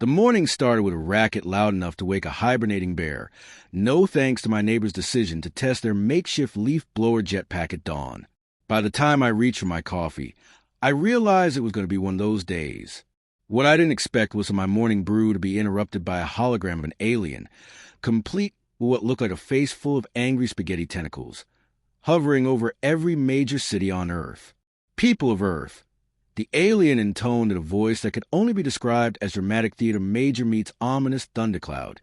The morning started with a racket loud enough to wake a hibernating bear, no thanks to my neighbor's decision to test their makeshift leaf blower jetpack at dawn. By the time I reached for my coffee, I realized it was going to be one of those days. What I didn't expect was for my morning brew to be interrupted by a hologram of an alien, complete with what looked like a face full of angry spaghetti tentacles, hovering over every major city on Earth. People of Earth. The alien intoned in a voice that could only be described as dramatic theater major meets ominous thundercloud.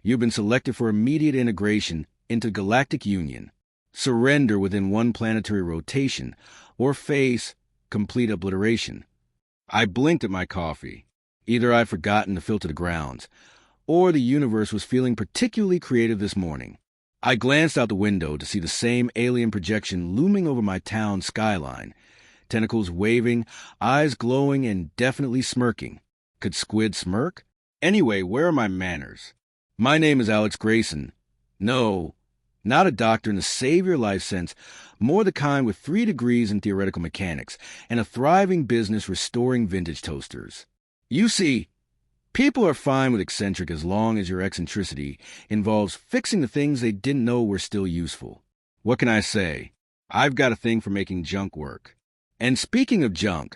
You've been selected for immediate integration into Galactic Union. Surrender within one planetary rotation, or face complete obliteration. I blinked at my coffee. Either I'd forgotten to filter the grounds, or the universe was feeling particularly creative this morning. I glanced out the window to see the same alien projection looming over my town skyline. Tentacles waving, eyes glowing and definitely smirking. Could squid smirk? Anyway, where are my manners? My name is Alex Grayson. No, not a doctor in the save-your-life sense, more the kind with 3 degrees in theoretical mechanics and a thriving business restoring vintage toasters. You see, people are fine with eccentric as long as your eccentricity involves fixing the things they didn't know were still useful. What can I say? I've got a thing for making junk work. And speaking of junk,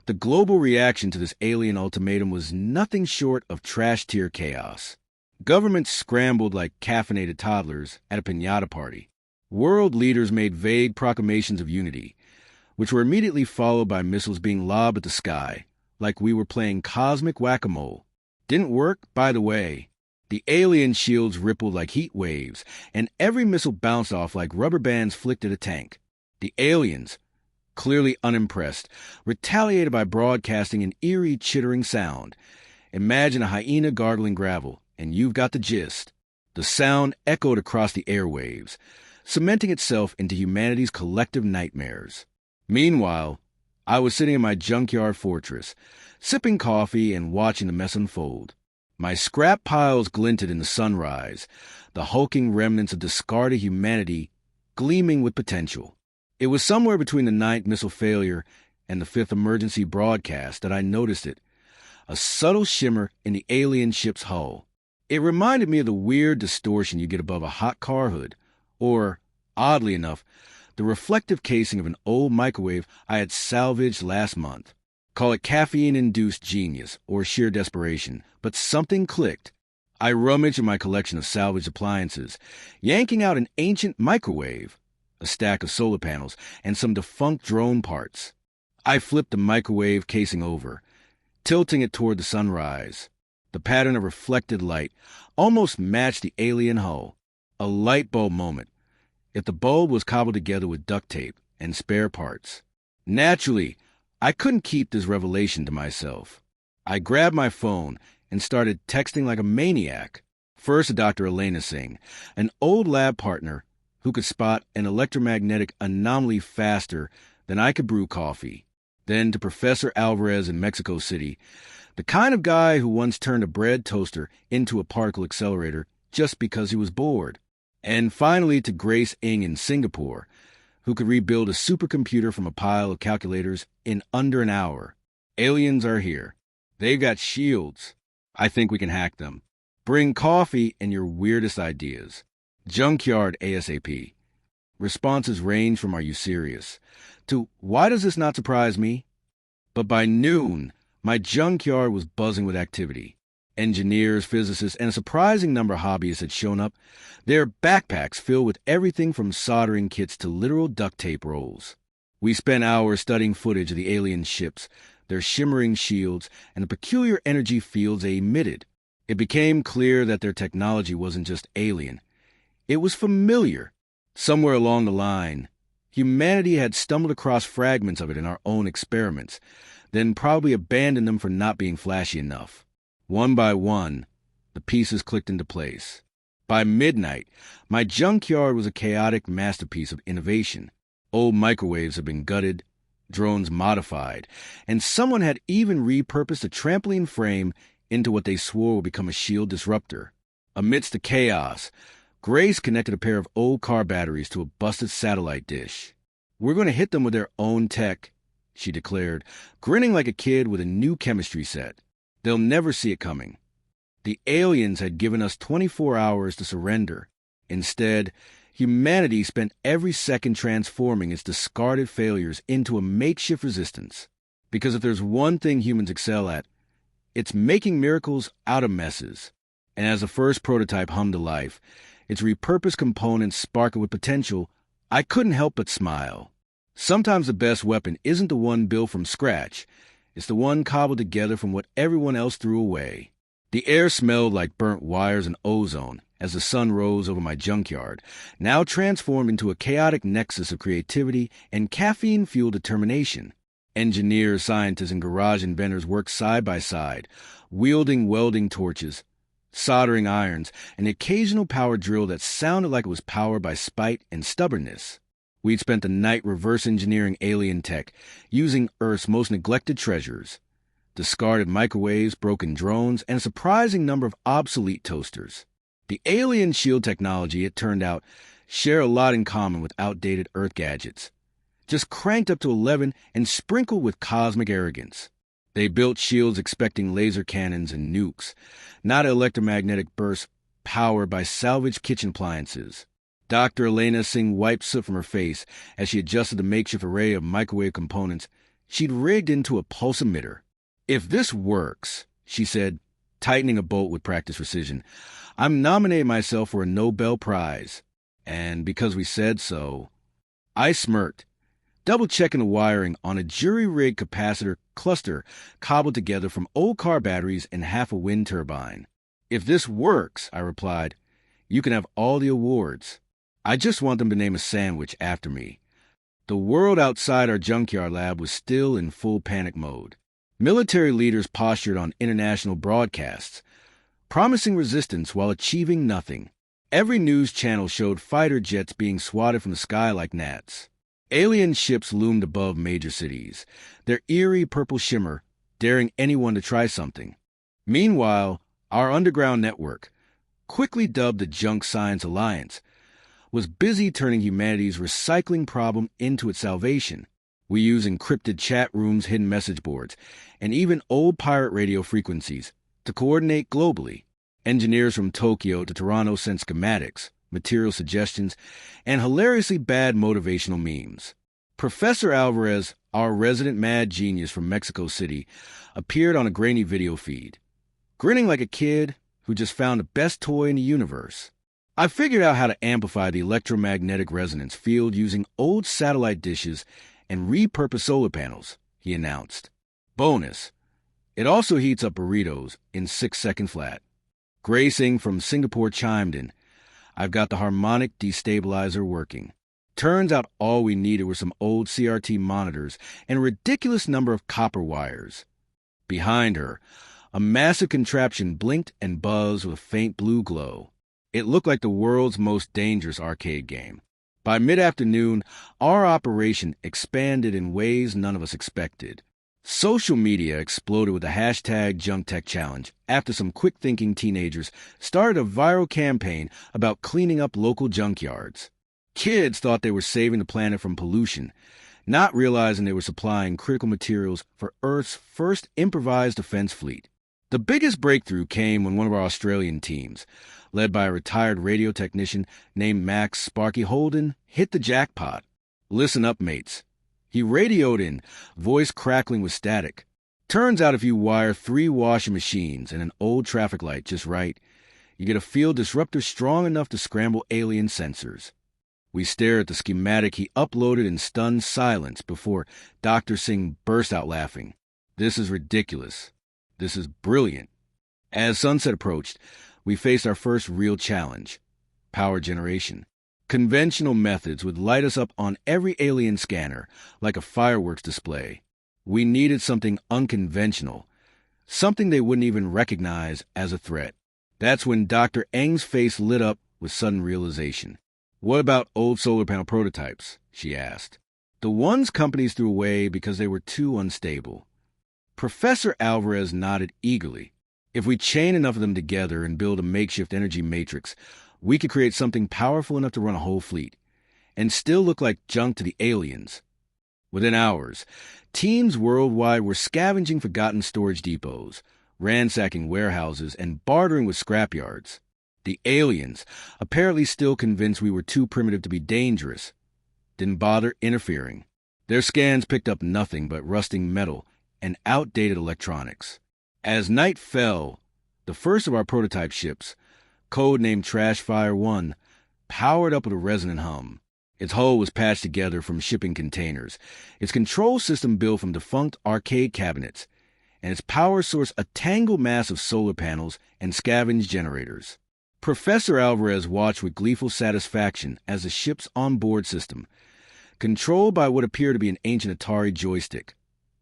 the global reaction to this alien ultimatum was nothing short of trash-tier chaos. Governments scrambled like caffeinated toddlers at a piñata party. World leaders made vague proclamations of unity, which were immediately followed by missiles being lobbed at the sky, like we were playing cosmic whack-a-mole. Didn't work, by the way. The alien shields rippled like heat waves, and every missile bounced off like rubber bands flicked at a tank. The aliens, clearly unimpressed, retaliated by broadcasting an eerie chittering sound. Imagine a hyena gargling gravel, and you've got the gist. The sound echoed across the airwaves, cementing itself into humanity's collective nightmares. Meanwhile, I was sitting in my junkyard fortress, sipping coffee and watching the mess unfold. My scrap piles glinted in the sunrise, the hulking remnants of discarded humanity gleaming with potential. It was somewhere between the 9th missile failure and the 5th emergency broadcast that I noticed it, a subtle shimmer in the alien ship's hull. It reminded me of the weird distortion you get above a hot car hood, or, oddly enough, the reflective casing of an old microwave I had salvaged last month. Call it caffeine-induced genius or sheer desperation, but something clicked. I rummaged in my collection of salvaged appliances, yanking out an ancient microwave, a stack of solar panels, and some defunct drone parts. I flipped the microwave casing over, tilting it toward the sunrise. The pattern of reflected light almost matched the alien hull. A light bulb moment, if the bulb was cobbled together with duct tape and spare parts. Naturally, I couldn't keep this revelation to myself. I grabbed my phone and started texting like a maniac. First to Dr. Elena Singh, an old lab partner who could spot an electromagnetic anomaly faster than I could brew coffee. Then to Professor Alvarez in Mexico City, the kind of guy who once turned a bread toaster into a particle accelerator just because he was bored. And finally to Grace Ng in Singapore, who could rebuild a supercomputer from a pile of calculators in under an hour. Aliens are here. They've got shields. I think we can hack them. Bring coffee and your weirdest ideas. Junkyard ASAP. Responses range from "Are you serious?" to "Why does this not surprise me?" But by noon, my junkyard was buzzing with activity. Engineers, physicists, and a surprising number of hobbyists had shown up, their backpacks filled with everything from soldering kits to literal duct tape rolls. We spent hours studying footage of the alien ships, their shimmering shields, and the peculiar energy fields they emitted. It became clear that their technology wasn't just alien. It was familiar. Somewhere along the line, humanity had stumbled across fragments of it in our own experiments, then probably abandoned them for not being flashy enough. One by one, the pieces clicked into place. By midnight, my junkyard was a chaotic masterpiece of innovation. Old microwaves had been gutted, drones modified, and someone had even repurposed a trampoline frame into what they swore would become a shield disruptor. Amidst the chaos, Grace connected a pair of old car batteries to a busted satellite dish. "We're going to hit them with their own tech," she declared, grinning like a kid with a new chemistry set. They'll never see it coming. The aliens had given us 24 hours to surrender. Instead, humanity spent every second transforming its discarded failures into a makeshift resistance. Because if there's one thing humans excel at, it's making miracles out of messes. And as the first prototype hummed to life, its repurposed components sparkled with potential, I couldn't help but smile. Sometimes the best weapon isn't the one built from scratch. It's the one cobbled together from what everyone else threw away. The air smelled like burnt wires and ozone as the sun rose over my junkyard, now transformed into a chaotic nexus of creativity and caffeine-fueled determination. Engineers, scientists, and garage inventors worked side by side, wielding welding torches, soldering irons, an occasional power drill that sounded like it was powered by spite and stubbornness. We'd spent the night reverse engineering alien tech, using Earth's most neglected treasures. Discarded microwaves, broken drones, and a surprising number of obsolete toasters. The alien shield technology, it turned out, shared a lot in common with outdated Earth gadgets. Just cranked up to 11 and sprinkled with cosmic arrogance. They built shields expecting laser cannons and nukes, not electromagnetic bursts powered by salvaged kitchen appliances. Dr. Elena Singh wiped soot from her face as she adjusted the makeshift array of microwave components she'd rigged into a pulse emitter. "If this works," she said, tightening a bolt with practiced precision, "I'm nominating myself for a Nobel Prize." And because we said so, I smirked, double-checking the wiring on a jury-rigged capacitor cluster cobbled together from old car batteries and half a wind turbine. "If this works," I replied, "you can have all the awards. I just want them to name a sandwich after me." The world outside our junkyard lab was still in full panic mode. Military leaders postured on international broadcasts, promising resistance while achieving nothing. Every news channel showed fighter jets being swatted from the sky like gnats. Alien ships loomed above major cities, their eerie purple shimmer daring anyone to try something. Meanwhile, our underground network, quickly dubbed the Junk Science Alliance, was busy turning humanity's recycling problem into its salvation. We used encrypted chat rooms, hidden message boards, and even old pirate radio frequencies to coordinate globally. Engineers from Tokyo to Toronto sent schematics, material suggestions, and hilariously bad motivational memes. Professor Alvarez, our resident mad genius from Mexico City, appeared on a grainy video feed, grinning like a kid who just found the best toy in the universe. "I figured out how to amplify the electromagnetic resonance field using old satellite dishes and repurposed solar panels," he announced. "Bonus, it also heats up burritos in 6-second flat." Gray Singh from Singapore chimed in, "I've got the harmonic destabilizer working." Turns out all we needed were some old CRT monitors and a ridiculous number of copper wires. Behind her, a massive contraption blinked and buzzed with a faint blue glow. It looked like the world's most dangerous arcade game. By mid-afternoon, our operation expanded in ways none of us expected. Social media exploded with the hashtag #JunkTechChallenge after some quick-thinking teenagers started a viral campaign about cleaning up local junkyards. Kids thought they were saving the planet from pollution, not realizing they were supplying critical materials for Earth's first improvised defense fleet. The biggest breakthrough came when one of our Australian teams, led by a retired radio technician named Max Sparky Holden, hit the jackpot. "Listen up, mates." He radioed in, voice crackling with static. "Turns out if you wire 3 washing machines and an old traffic light just right, you get a field disruptor strong enough to scramble alien sensors." We stared at the schematic he uploaded in stunned silence before Dr. Singh burst out laughing. "This is ridiculous. This is brilliant." As sunset approached, we faced our first real challenge: power generation. Conventional methods would light us up on every alien scanner, like a fireworks display. We needed something unconventional, something they wouldn't even recognize as a threat. That's when Dr. Eng's face lit up with sudden realization. "What about old solar panel prototypes?" she asked. "The ones companies threw away because they were too unstable." Professor Alvarez nodded eagerly. "If we chain enough of them together and build a makeshift energy matrix, we could create something powerful enough to run a whole fleet, and still look like junk to the aliens." Within hours, teams worldwide were scavenging forgotten storage depots, ransacking warehouses and bartering with scrapyards. The aliens, apparently still convinced we were too primitive to be dangerous, didn't bother interfering. Their scans picked up nothing but rusting metal and outdated electronics. As night fell, the first of our prototype ships, codenamed Trashfire 1, powered up with a resonant hum. Its hull was patched together from shipping containers, its control system built from defunct arcade cabinets, and its power source a tangled mass of solar panels and scavenged generators. Professor Alvarez watched with gleeful satisfaction as the ship's onboard system, controlled by what appeared to be an ancient Atari joystick,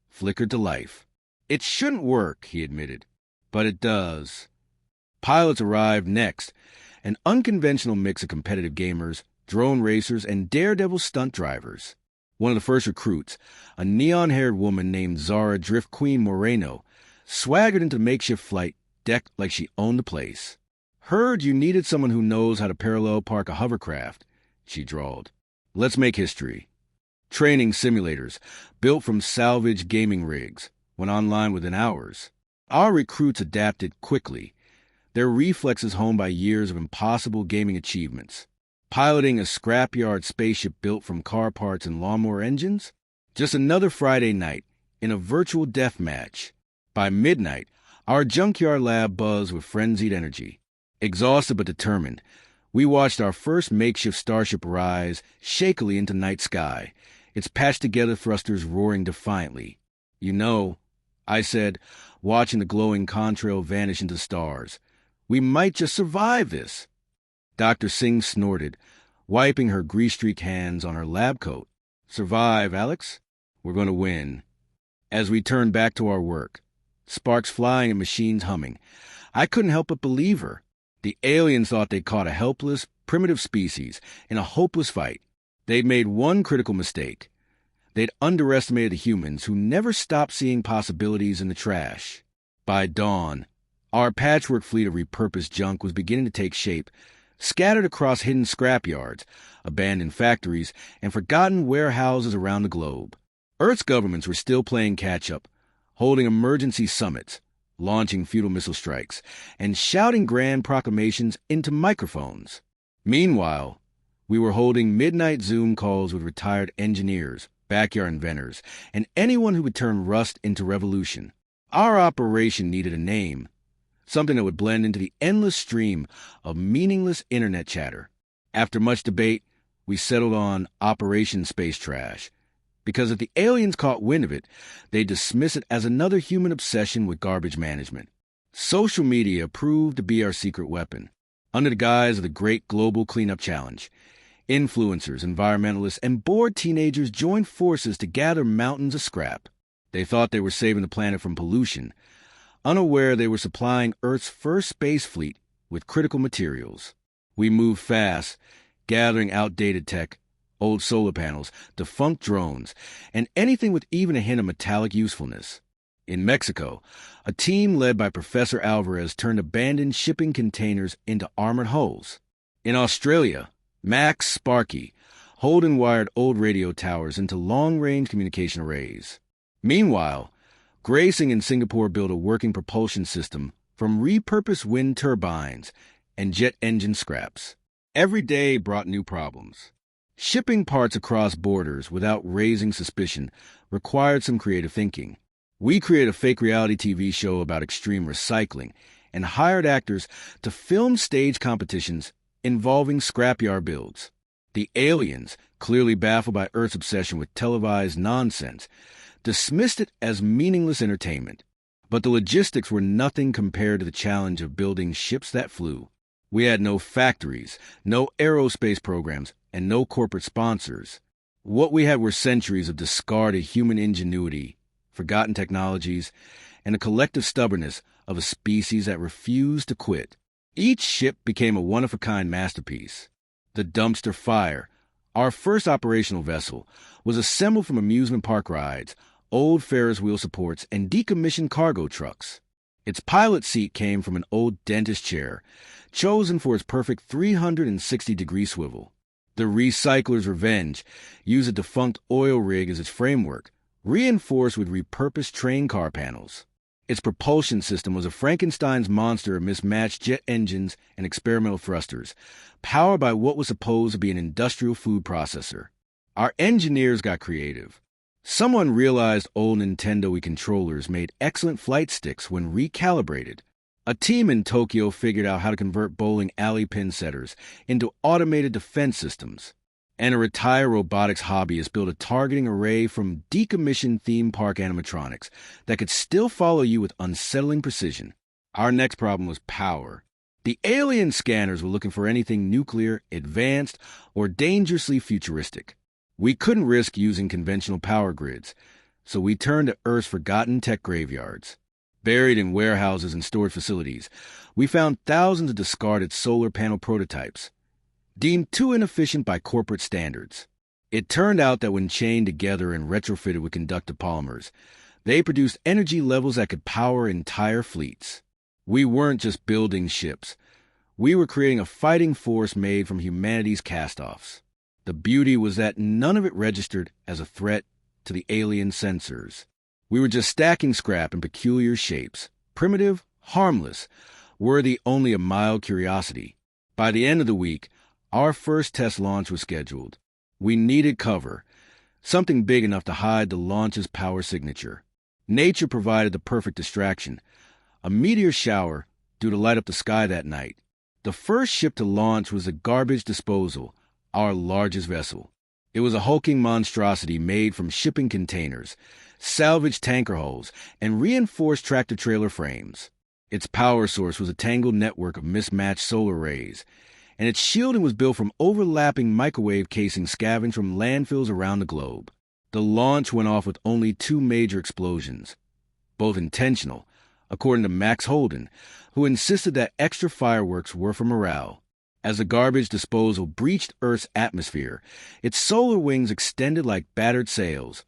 flickered to life. "It shouldn't work," he admitted, "but it does." Pilots arrived next, an unconventional mix of competitive gamers, drone racers, and daredevil stunt drivers. One of the first recruits, a neon-haired woman named Zara Drift Queen Moreno, swaggered into the makeshift flight, decked like she owned the place. "Heard you needed someone who knows how to parallel park a hovercraft," she drawled. "Let's make history." Training simulators, built from salvaged gaming rigs, went online within hours. Our recruits adapted quickly, their reflexes honed by years of impossible gaming achievements. Piloting a scrapyard spaceship built from car parts and lawnmower engines? Just another Friday night in a virtual death match. By midnight, our junkyard lab buzzed with frenzied energy. Exhausted but determined, we watched our first makeshift starship rise shakily into night sky, its patched-together thrusters roaring defiantly. "You know," I said, watching the glowing contrail vanish into stars, "we might just survive this." Dr. Singh snorted, wiping her grease-streaked hands on her lab coat. "Survive, Alex? We're going to win." As we turned back to our work, sparks flying and machines humming, I couldn't help but believe her. The aliens thought they'd caught a helpless, primitive species in a hopeless fight. They'd made one critical mistake. They'd underestimated the humans who never stopped seeing possibilities in the trash. By dawn, our patchwork fleet of repurposed junk was beginning to take shape, scattered across hidden scrapyards, abandoned factories, and forgotten warehouses around the globe. Earth's governments were still playing catch-up, holding emergency summits, launching futile missile strikes, and shouting grand proclamations into microphones. Meanwhile, we were holding midnight Zoom calls with retired engineers, backyard inventors, and anyone who would turn rust into revolution. Our operation needed a name, something that would blend into the endless stream of meaningless internet chatter. After much debate, we settled on Operation Space Trash, because if the aliens caught wind of it, they'd dismiss it as another human obsession with garbage management. Social media proved to be our secret weapon. Under the guise of the Great Global Cleanup Challenge, influencers, environmentalists, and bored teenagers joined forces to gather mountains of scrap. They thought they were saving the planet from pollution, unaware they were supplying Earth's first space fleet with critical materials. We moved fast, gathering outdated tech, old solar panels, defunct drones, and anything with even a hint of metallic usefulness. In Mexico, a team led by Professor Alvarez turned abandoned shipping containers into armored hulls. In Australia, Max Sparky Holden-wired old radio towers into long-range communication arrays. Meanwhile, Gracing in Singapore built a working propulsion system from repurposed wind turbines and jet engine scraps. Every day brought new problems. Shipping parts across borders without raising suspicion required some creative thinking. We created a fake reality TV show about extreme recycling and hired actors to film stage competitions involving scrapyard builds. The aliens, clearly baffled by Earth's obsession with televised nonsense, dismissed it as meaningless entertainment. But the logistics were nothing compared to the challenge of building ships that flew. We had no factories, no aerospace programs, and no corporate sponsors. What we had were centuries of discarded human ingenuity, forgotten technologies, and a collective stubbornness of a species that refused to quit. Each ship became a one-of-a-kind masterpiece. The Dumpster Fire, our first operational vessel, was assembled from amusement park rides, old Ferris wheel supports, and decommissioned cargo trucks. Its pilot seat came from an old dentist chair, chosen for its perfect 360-degree swivel. The Recycler's Revenge used a defunct oil rig as its framework, reinforced with repurposed train car panels. Its propulsion system was a Frankenstein's monster of mismatched jet engines and experimental thrusters, powered by what was supposed to be an industrial food processor. Our engineers got creative. Someone realized old Nintendo Wii controllers made excellent flight sticks when recalibrated. A team in Tokyo figured out how to convert bowling alley pin setters into automated defense systems. And a retired robotics hobbyist built a targeting array from decommissioned theme park animatronics that could still follow you with unsettling precision. Our next problem was power. The alien scanners were looking for anything nuclear, advanced, or dangerously futuristic. We couldn't risk using conventional power grids, so we turned to Earth's forgotten tech graveyards. Buried in warehouses and storage facilities, we found thousands of discarded solar panel prototypes, deemed too inefficient by corporate standards. It turned out that when chained together and retrofitted with conductive polymers, they produced energy levels that could power entire fleets. We weren't just building ships. We were creating a fighting force made from humanity's cast-offs. The beauty was that none of it registered as a threat to the alien sensors. We were just stacking scrap in peculiar shapes, primitive, harmless, worthy only of mild curiosity. By the end of the week, our first test launch was scheduled. We needed cover, something big enough to hide the launch's power signature. Nature provided the perfect distraction. A meteor shower due to light up the sky that night. The first ship to launch was the garbage disposal, our largest vessel. It was a hulking monstrosity made from shipping containers, salvaged tanker hulls, and reinforced tractor-trailer frames. Its power source was a tangled network of mismatched solar rays, and its shielding was built from overlapping microwave casings scavenged from landfills around the globe. The launch went off with only 2 major explosions, both intentional, according to Max Holden, who insisted that extra fireworks were for morale. As the garbage disposal breached Earth's atmosphere, its solar wings extended like battered sails,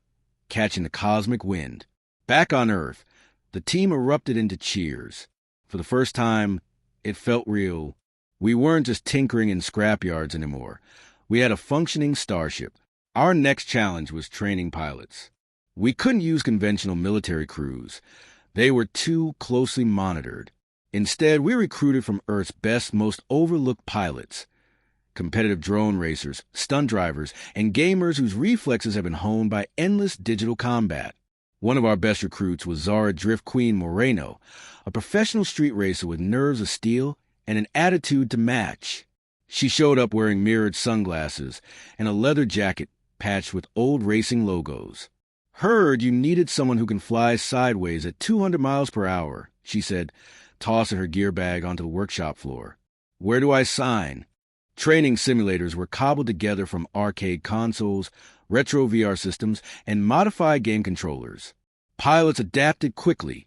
catching the cosmic wind. Back on Earth, the team erupted into cheers. For the first time, it felt real. We weren't just tinkering in scrapyards anymore. We had a functioning starship. Our next challenge was training pilots. We couldn't use conventional military crews. They were too closely monitored. Instead, we recruited from Earth's best, most overlooked pilots. Competitive drone racers, stunt drivers, and gamers whose reflexes have been honed by endless digital combat. One of our best recruits was Zara Drift Queen Moreno, a professional street racer with nerves of steel and an attitude to match. She showed up wearing mirrored sunglasses and a leather jacket patched with old racing logos. "Heard you needed someone who can fly sideways at 200 miles per hour, she said, tossing her gear bag onto the workshop floor. "Where do I sign?" Training simulators were cobbled together from arcade consoles, retro VR systems, and modified game controllers. Pilots adapted quickly.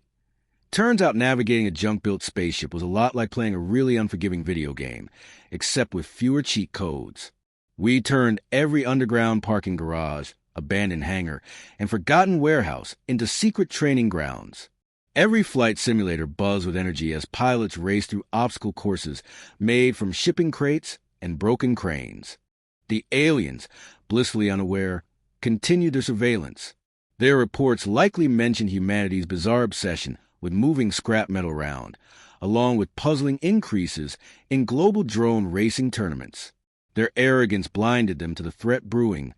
Turns out navigating a junk-built spaceship was a lot like playing a really unforgiving video game, except with fewer cheat codes. We turned every underground parking garage, abandoned hangar, and forgotten warehouse into secret training grounds. Every flight simulator buzzed with energy as pilots raced through obstacle courses made from shipping crates and broken cranes. The aliens, blissfully unaware, continued their surveillance. Their reports likely mentioned humanity's bizarre obsession with moving scrap metal around, along with puzzling increases in global drone racing tournaments. Their arrogance blinded them to the threat brewing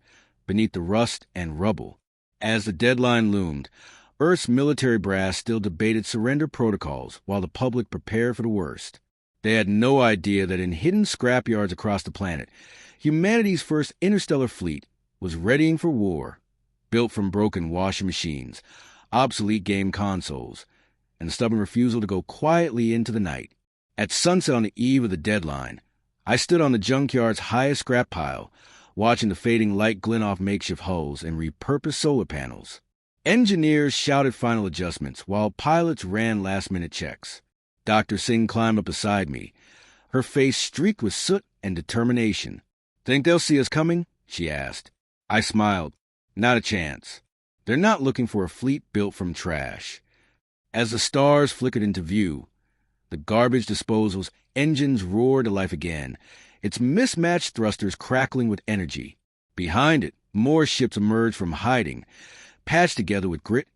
beneath the rust and rubble. As the deadline loomed, Earth's military brass still debated surrender protocols while the public prepared for the worst. They had no idea that in hidden scrapyards across the planet, humanity's first interstellar fleet was readying for war, built from broken washing machines, obsolete game consoles, and the stubborn refusal to go quietly into the night. At sunset on the eve of the deadline, I stood on the Junkyard's highest scrap pile, watching the fading light glint off makeshift hulls and repurposed solar panels. Engineers shouted final adjustments while pilots ran last-minute checks. Dr. Singh climbed up beside me, her face streaked with soot and determination. "Think they'll see us coming?" she asked. I smiled. "Not a chance. They're not looking for a fleet built from trash." As the stars flickered into view, the garbage disposal's engines roared to life again, its mismatched thrusters crackling with energy. Behind it, more ships emerged from hiding, patched together with grit,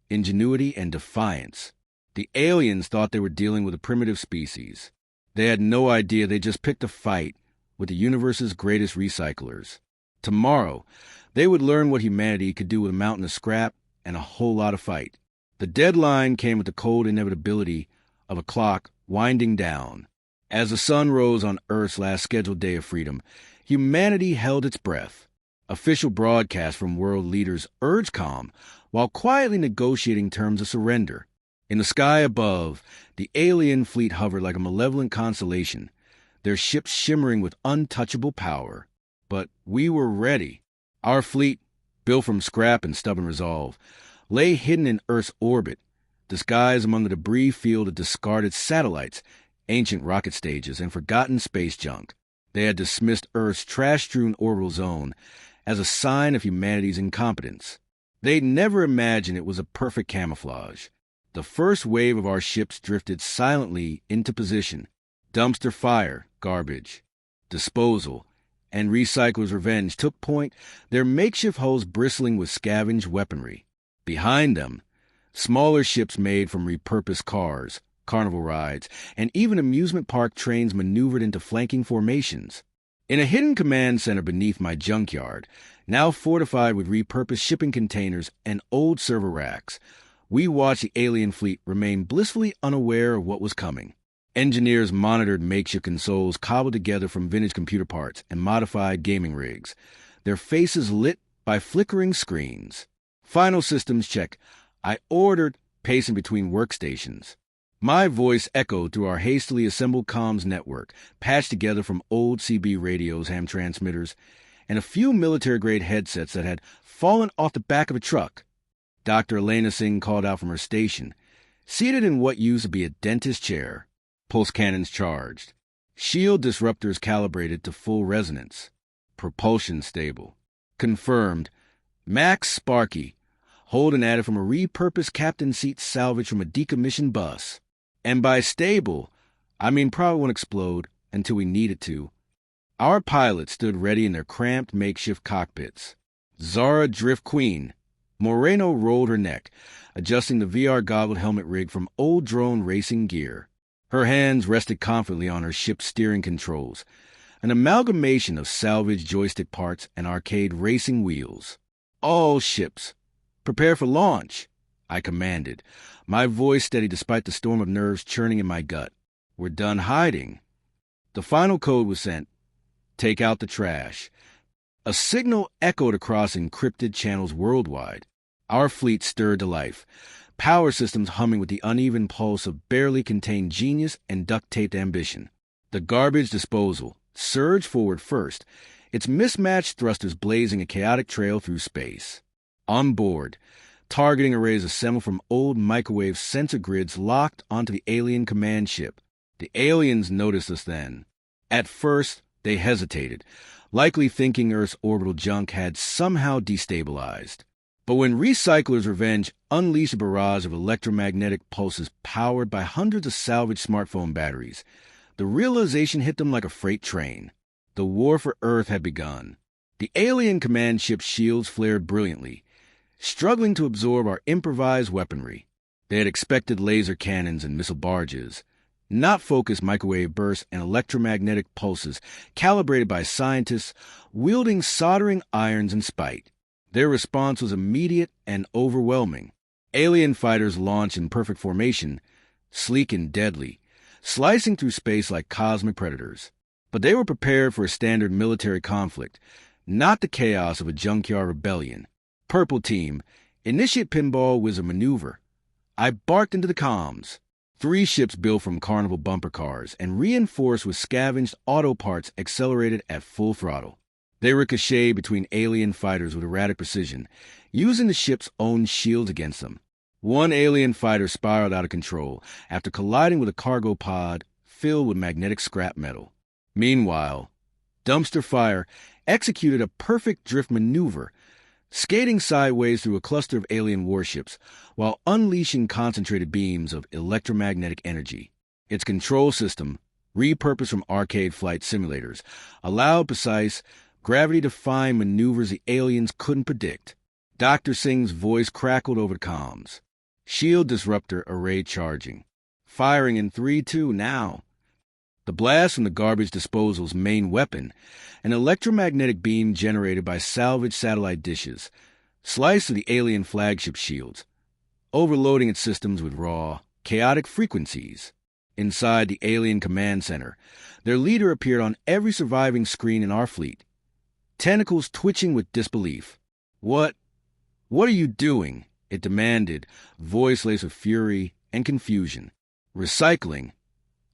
ingenuity, and defiance. The aliens thought they were dealing with a primitive species. They had no idea they just picked a fight with the universe's greatest recyclers. Tomorrow, they would learn what humanity could do with a mountain of scrap and a whole lot of fight. The deadline came with the cold inevitability of a clock winding down. As the sun rose on Earth's last scheduled day of freedom, humanity held its breath. Official broadcasts from world leaders urged calm while quietly negotiating terms of surrender. In the sky above, the alien fleet hovered like a malevolent constellation, their ships shimmering with untouchable power. But we were ready. Our fleet, built from scrap and stubborn resolve, lay hidden in Earth's orbit, disguised among the debris field of discarded satellites, ancient rocket stages, and forgotten space junk. They had dismissed Earth's trash-strewn orbital zone as a sign of humanity's incompetence. They'd never imagined it was a perfect camouflage. The first wave of our ships drifted silently into position. Dumpster fire, garbage, disposal, and recyclers' revenge took point, their makeshift hulls bristling with scavenged weaponry. Behind them, smaller ships made from repurposed cars, carnival rides, and even amusement park trains maneuvered into flanking formations. In a hidden command center beneath my junkyard, now fortified with repurposed shipping containers and old server racks, we watched the alien fleet remain blissfully unaware of what was coming. Engineers monitored makeshift consoles cobbled together from vintage computer parts and modified gaming rigs, their faces lit by flickering screens. Final systems check. I ordered, pacing between workstations. My voice echoed through our hastily assembled comms network, patched together from old CB radios, ham transmitters, and a few military-grade headsets that had fallen off the back of a truck. Dr. Elena Singh called out from her station, seated in what used to be a dentist's chair. Pulse cannons charged. Shield disruptors calibrated to full resonance. Propulsion stable. Confirmed. Max Sparky. Holden added from a repurposed captain seat salvaged from a decommissioned bus. And by stable, I mean probably won't explode until we need it to. Our pilots stood ready in their cramped makeshift cockpits. Zara Drift Queen. Moreno rolled her neck, adjusting the VR goggled helmet rig from old drone racing gear. Her hands rested confidently on her ship's steering controls, an amalgamation of salvaged joystick parts and arcade racing wheels. All ships, prepare for launch, I commanded, my voice steady despite the storm of nerves churning in my gut. We're done hiding. The final code was sent. Take out the trash. A signal echoed across encrypted channels worldwide. Our fleet stirred to life, power systems humming with the uneven pulse of barely contained genius and duct-taped ambition. The garbage disposal surged forward first, its mismatched thrusters blazing a chaotic trail through space. On board, targeting arrays assembled from old microwave sensor grids locked onto the alien command ship. The aliens noticed us then. At first, they hesitated, likely thinking Earth's orbital junk had somehow destabilized. But when Recycler's Revenge unleashed a barrage of electromagnetic pulses powered by hundreds of salvaged smartphone batteries, the realization hit them like a freight train. The war for Earth had begun. The alien command ship's shields flared brilliantly, struggling to absorb our improvised weaponry. They had expected laser cannons and missile barges, not focused microwave bursts and electromagnetic pulses calibrated by scientists wielding soldering irons in spite. Their response was immediate and overwhelming. Alien fighters launched in perfect formation, sleek and deadly, slicing through space like cosmic predators. But they were prepared for a standard military conflict, not the chaos of a junkyard rebellion. Purple Team, initiate pinball wizard maneuver. I barked into the comms. 3 ships built from carnival bumper cars and reinforced with scavenged auto parts accelerated at full throttle. They ricocheted between alien fighters with erratic precision, using the ship's own shields against them. One alien fighter spiraled out of control after colliding with a cargo pod filled with magnetic scrap metal. Meanwhile, Dumpster Fire executed a perfect drift maneuver, skating sideways through a cluster of alien warships while unleashing concentrated beams of electromagnetic energy. Its control system, repurposed from arcade flight simulators, allowed precise, gravity-defying maneuvers the aliens couldn't predict. Dr. Singh's voice crackled over the comms. Shield disruptor array charging. Firing in 3-2 now. The blast from the garbage disposal's main weapon, an electromagnetic beam generated by salvaged satellite dishes, sliced through the alien flagship shields, overloading its systems with raw, chaotic frequencies. Inside the alien command center, their leader appeared on every surviving screen in our fleet, tentacles twitching with disbelief. What are you doing? It demanded, voice laced with fury and confusion. Recycling.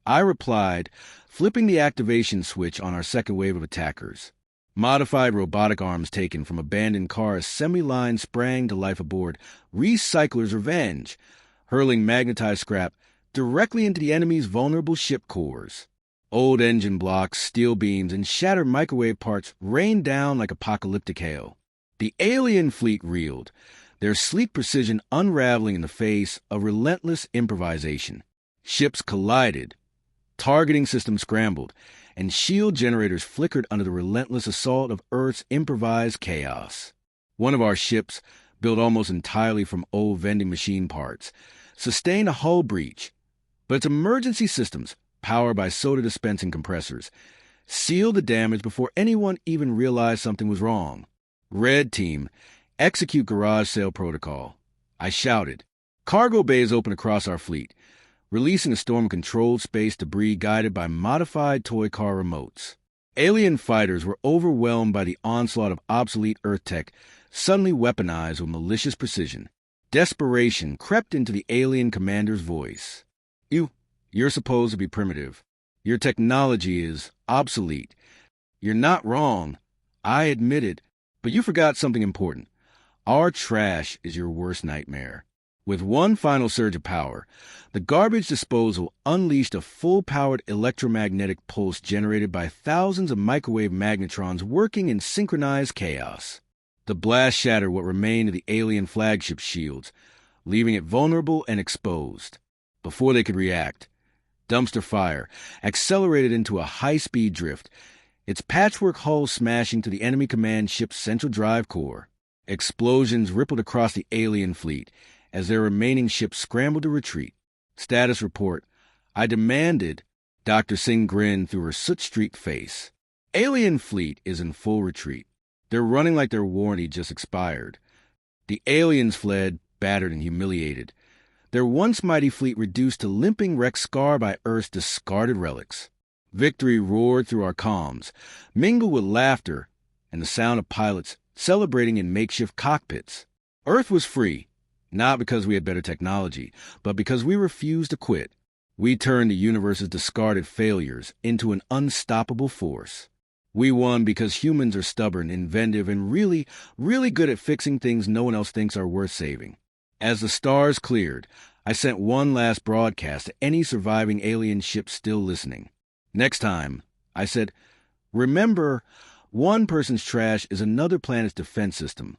I replied, flipping the activation switch on our second wave of attackers. Modified robotic arms taken from abandoned car assembly line sprang to life aboard Recycler's Revenge, hurling magnetized scrap directly into the enemy's vulnerable ship cores. Old engine blocks, steel beams, and shattered microwave parts rained down like apocalyptic hail. The alien fleet reeled, their sleek precision unraveling in the face of relentless improvisation. Ships collided, targeting systems scrambled, and shield generators flickered under the relentless assault of Earth's improvised chaos. One of our ships, built almost entirely from old vending machine parts, sustained a hull breach, but its emergency systems, powered by soda dispensing compressors, sealed the damage before anyone even realized something was wrong. Red Team, execute garage sale protocol. I shouted. Cargo bays opened across our fleet, releasing a storm of controlled space debris guided by modified toy car remotes. Alien fighters were overwhelmed by the onslaught of obsolete Earth tech, suddenly weaponized with malicious precision. Desperation crept into the alien commander's voice. You're supposed to be primitive. Your technology is obsolete. You're not wrong. I admit it, but you forgot something important. Our trash is your worst nightmare. With one final surge of power, the garbage disposal unleashed a full-powered electromagnetic pulse generated by thousands of microwave magnetrons working in synchronized chaos. The blast shattered what remained of the alien flagship shields, leaving it vulnerable and exposed. Before they could react, dumpster fire accelerated into a high-speed drift, its patchwork hull smashing to the enemy command ship's central drive core. Explosions rippled across the alien fleet as their remaining ships scrambled to retreat. Status report. I demanded. Dr. Singh grinned through her soot-streaked face. Alien fleet is in full retreat. They're running like their warranty just expired. The aliens fled, battered and humiliated, their once mighty fleet reduced to limping wrecks scarred by Earth's discarded relics. Victory roared through our comms, mingled with laughter and the sound of pilots celebrating in makeshift cockpits. Earth was free, not because we had better technology, but because we refused to quit. We turned the universe's discarded failures into an unstoppable force. We won because humans are stubborn, inventive, and really, really good at fixing things no one else thinks are worth saving. As the stars cleared, I sent one last broadcast to any surviving alien ships still listening. Next time, I said, remember, one person's trash is another planet's defense system.